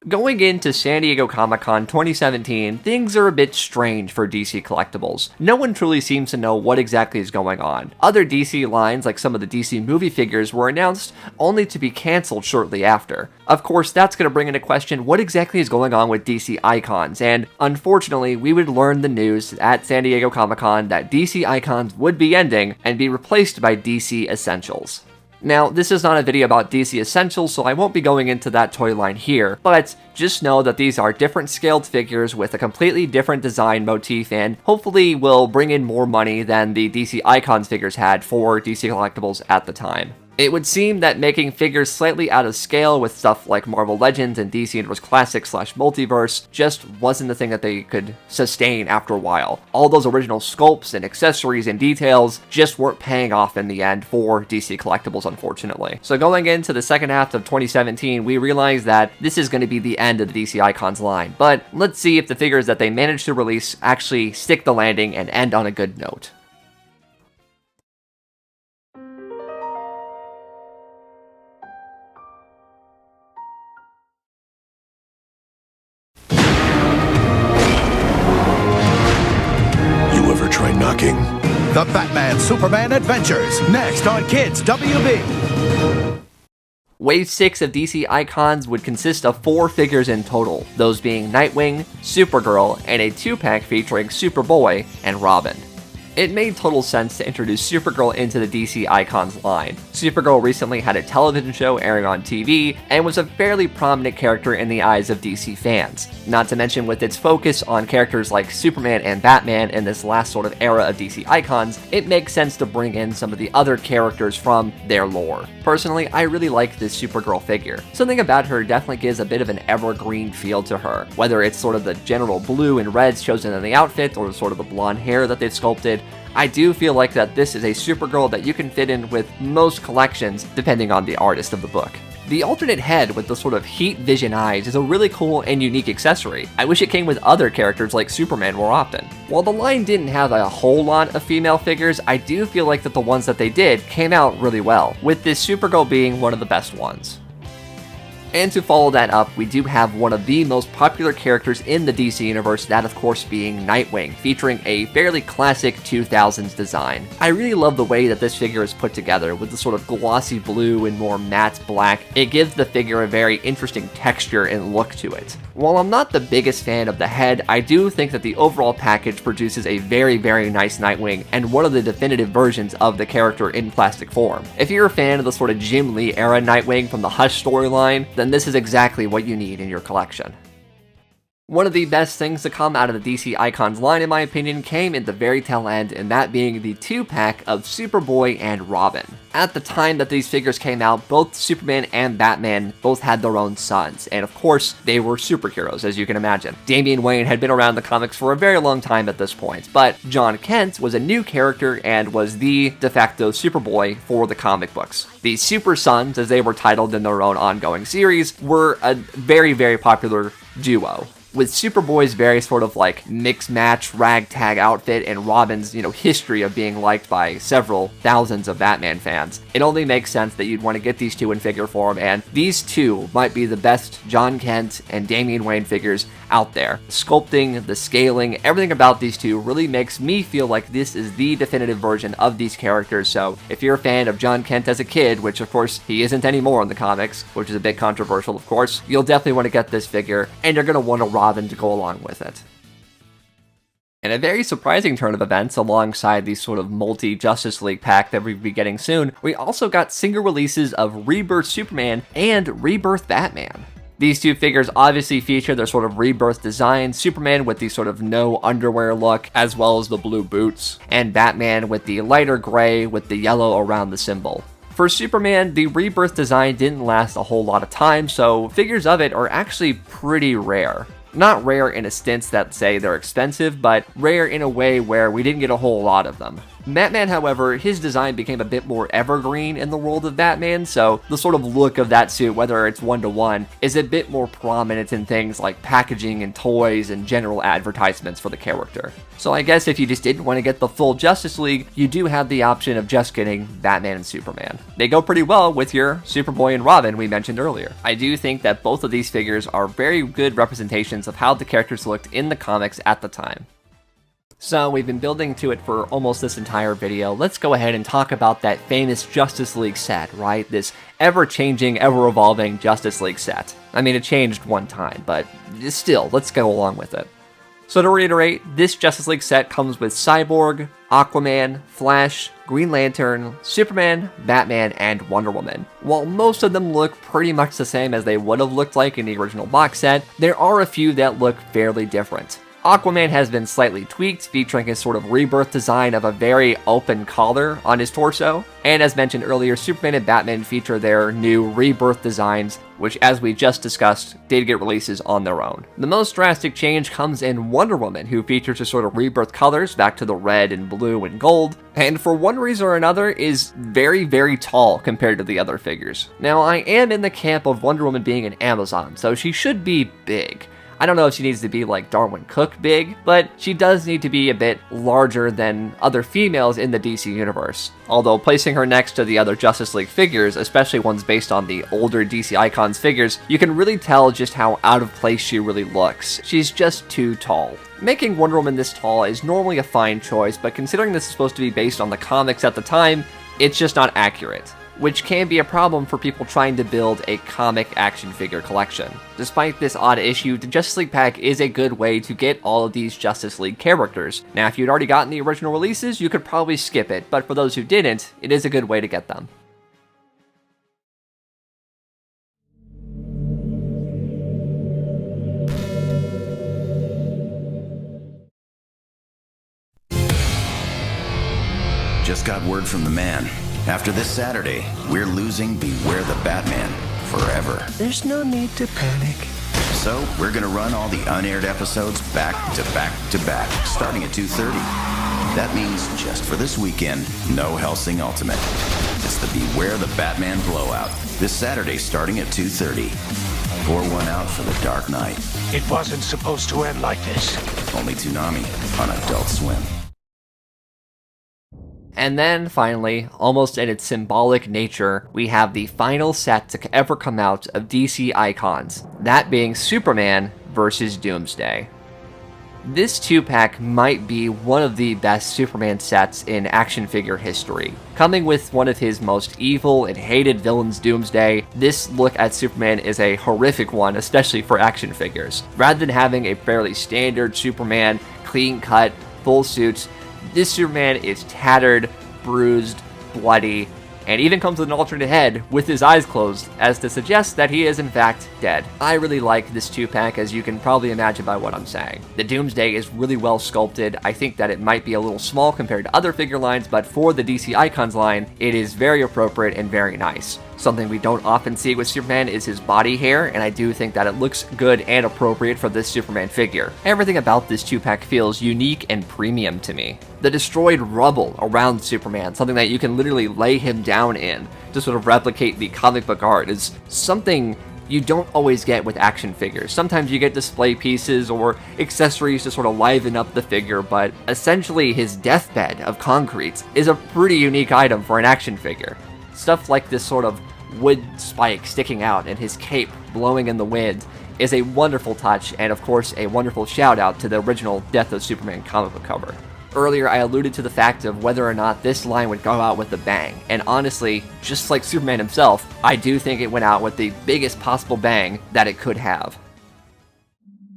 Going into San Diego Comic-Con 2017, things are a bit strange for DC Collectibles. No one truly seems to know what exactly is going on. Other DC lines, like some of the DC movie figures, were announced only to be cancelled shortly after. Of course, that's going to bring into question what exactly is going on with DC Icons, and unfortunately, we would learn the news at San Diego Comic-Con that DC Icons would be ending and be replaced by DC Essentials. Now, this is not a video about DC Essentials, so I won't be going into that toy line here, but just know that these are different scaled figures with a completely different design motif and hopefully will bring in more money than the DC Icons figures had for DC Collectibles at the time. It would seem that making figures slightly out of scale with stuff like Marvel Legends and DC Universe Classics / Multiverse just wasn't the thing that they could sustain after a while. All those original sculpts and accessories and details just weren't paying off in the end for DC Collectibles, unfortunately. So going into the second half of 2017, we realized that this is going to be the end of the DC Icons line, but let's see if the figures that they managed to release actually stick the landing and end on a good note. Try knocking. The Batman Superman Adventures, next on Kids WB. Wave 6 of DC Icons would consist of 4 figures in total, those being Nightwing, Supergirl, and a 2-pack featuring Superboy and Robin. It made total sense to introduce Supergirl into the DC Icons line. Supergirl recently had a television show airing on TV and was a fairly prominent character in the eyes of DC fans. Not to mention with its focus on characters like Superman and Batman in this last sort of era of DC Icons, it makes sense to bring in some of the other characters from their lore. Personally, I really like this Supergirl figure. Something about her definitely gives a bit of an evergreen feel to her, whether it's sort of the general blue and reds chosen in the outfit or sort of the blonde hair that they've sculpted. I do feel like that this is a Supergirl that you can fit in with most collections, depending on the artist of the book. The alternate head with the sort of heat vision eyes is a really cool and unique accessory. I wish it came with other characters like Superman more often. While the line didn't have a whole lot of female figures, I do feel like that the ones that they did came out really well, with this Supergirl being one of the best ones. And to follow that up, we do have one of the most popular characters in the DC universe, that of course being Nightwing, featuring a fairly classic 2000s design. I really love the way that this figure is put together, with the sort of glossy blue and more matte black. It gives the figure a very interesting texture and look to it. While I'm not the biggest fan of the head, I do think that the overall package produces a very, very nice Nightwing and one of the definitive versions of the character in plastic form. If you're a fan of the sort of Jim Lee era Nightwing from the Hush storyline, then this is exactly what you need in your collection. One of the best things to come out of the DC Icons line, in my opinion, came at the very tail end, and that being the 2-pack of Superboy and Robin. At the time that these figures came out, both Superman and Batman both had their own sons, and of course, they were superheroes, as you can imagine. Damian Wayne had been around the comics for a very long time at this point, but John Kent was a new character and was the de facto Superboy for the comic books. The Super Sons, as they were titled in their own ongoing series, were a very, very popular duo, with Superboy's very sort of like mix-match ragtag outfit and Robin's, history of being liked by several thousands of Batman fans. It only makes sense that you'd want to get these two in figure form, and these two might be the best John Kent and Damian Wayne figures out there. The sculpting, the scaling, everything about these two really makes me feel like this is the definitive version of these characters, so if you're a fan of John Kent as a kid, which of course he isn't anymore in the comics, which is a bit controversial of course, you'll definitely want to get this figure, and you're going to want to Robin to go along with it. In a very surprising turn of events, alongside the sort of multi-Justice League pack that we'll be getting soon, we also got single releases of Rebirth Superman and Rebirth Batman. These two figures obviously feature their sort of rebirth design, Superman with the sort of no underwear look, as well as the blue boots, and Batman with the lighter gray with the yellow around the symbol. For Superman, the rebirth design didn't last a whole lot of time, so figures of it are actually pretty rare. Not rare in a sense that say they're expensive, but rare in a way where we didn't get a whole lot of them. Batman, however, his design became a bit more evergreen in the world of Batman, so the sort of look of that suit, whether it's one-to-one, is a bit more prominent in things like packaging and toys and general advertisements for the character. So I guess if you just didn't want to get the full Justice League, you do have the option of just getting Batman and Superman. They go pretty well with your Superboy and Robin we mentioned earlier. I do think that both of these figures are very good representations of how the characters looked in the comics at the time. So we've been building to it for almost this entire video. Let's go ahead and talk about that famous Justice League set, right? This ever-changing, ever-evolving Justice League set. I mean, it changed one time, but still, let's go along with it. So to reiterate, this Justice League set comes with Cyborg, Aquaman, Flash, Green Lantern, Superman, Batman, and Wonder Woman. While most of them look pretty much the same as they would have looked like in the original box set, there are a few that look fairly different. Aquaman has been slightly tweaked, featuring his sort of rebirth design of a very open collar on his torso. And as mentioned earlier, Superman and Batman feature their new rebirth designs, which, as we just discussed, did get releases on their own. The most drastic change comes in Wonder Woman, who features her sort of rebirth colors back to the red and blue and gold, and for one reason or another is very, very tall compared to the other figures. Now, I am in the camp of Wonder Woman being an Amazon, so she should be big. I don't know if she needs to be like Darwin Cook big, but she does need to be a bit larger than other females in the DC universe. Although placing her next to the other Justice League figures, especially ones based on the older DC Icons figures, you can really tell just how out of place she really looks. She's just too tall. Making Wonder Woman this tall is normally a fine choice, but considering this is supposed to be based on the comics at the time, it's just not accurate, which can be a problem for people trying to build a comic action figure collection. Despite this odd issue, the Justice League pack is a good way to get all of these Justice League characters. Now, if you'd already gotten the original releases, you could probably skip it, but for those who didn't, it is a good way to get them. Just got word from the man. After this Saturday, we're losing Beware the Batman forever. There's no need to panic. So we're gonna run all the unaired episodes back to back to back, starting at 2:30. That means just for this weekend, no Hellsing Ultimate. It's the Beware the Batman blowout. This Saturday starting at 2:30. Pour one out for the Dark Knight. It wasn't supposed to end like this. Only Toonami on Adult Swim. And then, finally, almost in its symbolic nature, we have the final set to ever come out of DC Icons, that being Superman vs. Doomsday. This 2-pack might be one of the best Superman sets in action figure history. Coming with one of his most evil and hated villains, Doomsday, this look at Superman is a horrific one, especially for action figures. Rather than having a fairly standard Superman, clean-cut, full suit, this Superman is tattered, bruised, bloody, and even comes with an alternate head with his eyes closed, as to suggest that he is in fact dead. I really like this 2-pack, as you can probably imagine by what I'm saying. The Doomsday is really well sculpted. I think that it might be a little small compared to other figure lines, but for the DC Icons line, it is very appropriate and very nice. Something we don't often see with Superman is his body hair, and I do think that it looks good and appropriate for this Superman figure. Everything about this 2-pack feels unique and premium to me. The destroyed rubble around Superman, something that you can literally lay him down in to sort of replicate the comic book art, is something you don't always get with action figures. Sometimes you get display pieces or accessories to sort of liven up the figure, but essentially his deathbed of concrete is a pretty unique item for an action figure. Stuff like this sort of wood spike sticking out and his cape blowing in the wind is a wonderful touch, and of course a wonderful shout out to the original Death of Superman comic book cover. Earlier I alluded to the fact of whether or not this line would go out with a bang, and honestly, just like Superman himself, I do think it went out with the biggest possible bang that it could have.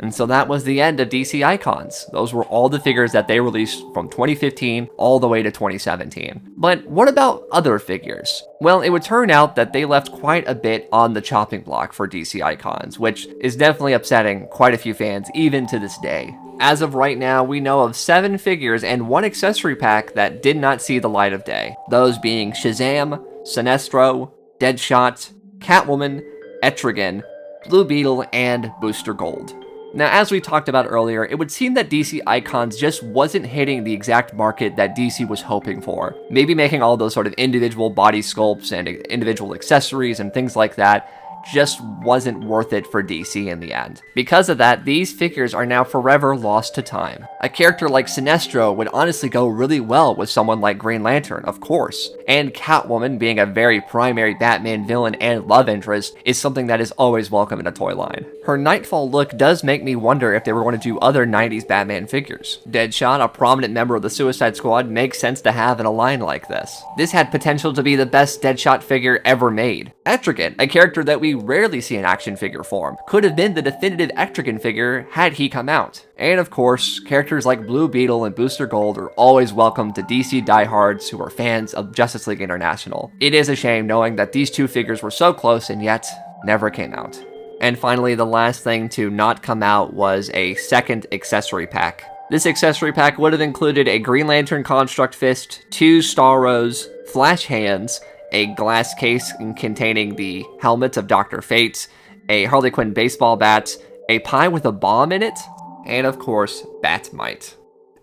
And so that was the end of DC Icons. Those were all the figures that they released from 2015 all the way to 2017. But what about other figures? Well, it would turn out that they left quite a bit on the chopping block for DC Icons, which is definitely upsetting quite a few fans even to this day. As of right now, we know of 7 figures and 1 accessory pack that did not see the light of day. Those being Shazam, Sinestro, Deadshot, Catwoman, Etrigan, Blue Beetle, and Booster Gold. Now, as we talked about earlier, it would seem that DC Icons just wasn't hitting the exact market that DC was hoping for. Maybe making all those sort of individual body sculpts and individual accessories and things like that just wasn't worth it for DC in the end. Because of that, these figures are now forever lost to time. A character like Sinestro would honestly go really well with someone like Green Lantern, of course. And Catwoman, being a very primary Batman villain and love interest, is something that is always welcome in a toy line. Her Nightfall look does make me wonder if they were going to do other 90s Batman figures. Deadshot, a prominent member of the Suicide Squad, makes sense to have in a line like this. This had potential to be the best Deadshot figure ever made. Etrigan, a character that we rarely see in action figure form, could have been the definitive Etrigan figure had he come out. And of course, characters like Blue Beetle and Booster Gold are always welcome to DC diehards who are fans of Justice League International. It is a shame knowing that these two figures were so close and yet never came out. And finally, the last thing to not come out was a second accessory pack. This accessory pack would have included a Green Lantern construct fist, 2 Starros, Flash hands, a glass case containing the helmet of Dr. Fate, a Harley Quinn baseball bat, a pie with a bomb in it, and of course, Batmite.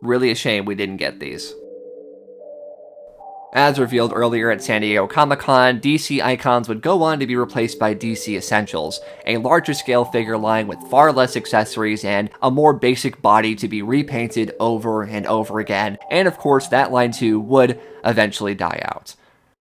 Really a shame we didn't get these. As revealed earlier at San Diego Comic-Con, DC Icons would go on to be replaced by DC Essentials, a larger scale figure line with far less accessories and a more basic body to be repainted over and over again, and of course that line too would eventually die out.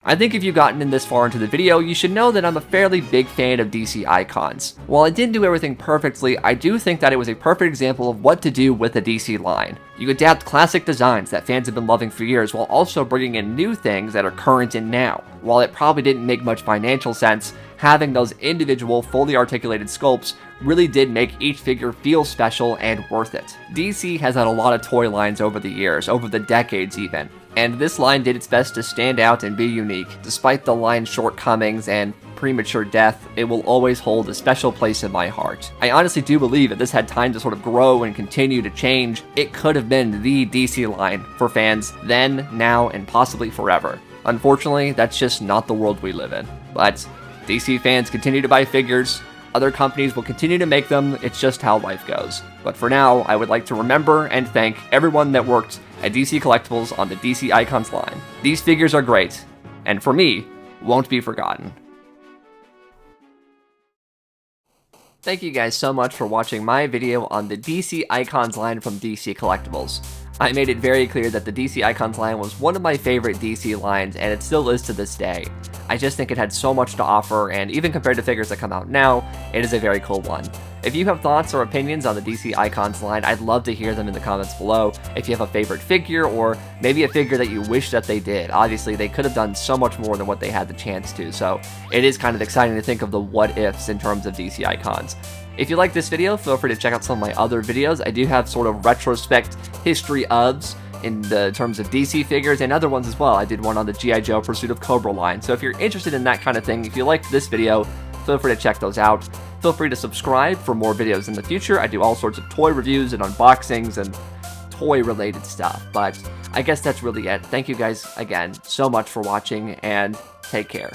I think if you've gotten in this far into the video, you should know that I'm a fairly big fan of DC Icons. While I didn't do everything perfectly, I do think that it was a perfect example of what to do with the DC line. You adapt classic designs that fans have been loving for years while also bringing in new things that are current and now. While it probably didn't make much financial sense, having those individual fully articulated sculpts really did make each figure feel special and worth it. DC has had a lot of toy lines over the years, over the decades even, and this line did its best to stand out and be unique. Despite the line's shortcomings and premature death, it will always hold a special place in my heart. I honestly do believe if this had time to sort of grow and continue to change, it could have been the DC line for fans then, now, and possibly forever. Unfortunately, that's just not the world we live in. But DC fans continue to buy figures, other companies will continue to make them, it's just how life goes. But for now, I would like to remember and thank everyone that worked at DC Collectibles on the DC Icons line. These figures are great, and for me, won't be forgotten. Thank you guys so much for watching my video on the DC Icons line from DC Collectibles. I made it very clear that the DC Icons line was one of my favorite DC lines, and it still is to this day. I just think it had so much to offer, and even compared to figures that come out now, it is a very cool one. If you have thoughts or opinions on the DC Icons line, I'd love to hear them in the comments below. If you have a favorite figure, or maybe a figure that you wish that they did. Obviously, they could have done so much more than what they had the chance to, so it is kind of exciting to think of the what-ifs in terms of DC Icons. If you like this video, feel free to check out some of my other videos. I do have sort of retrospect history ofs in the terms of DC figures and other ones as well. I did one on the G.I. Joe Pursuit of Cobra line. So if you're interested in that kind of thing, if you liked this video, feel free to check those out. Feel free to subscribe for more videos in the future. I do all sorts of toy reviews and unboxings and toy related stuff. But I guess that's really it. Thank you guys again so much for watching, and take care.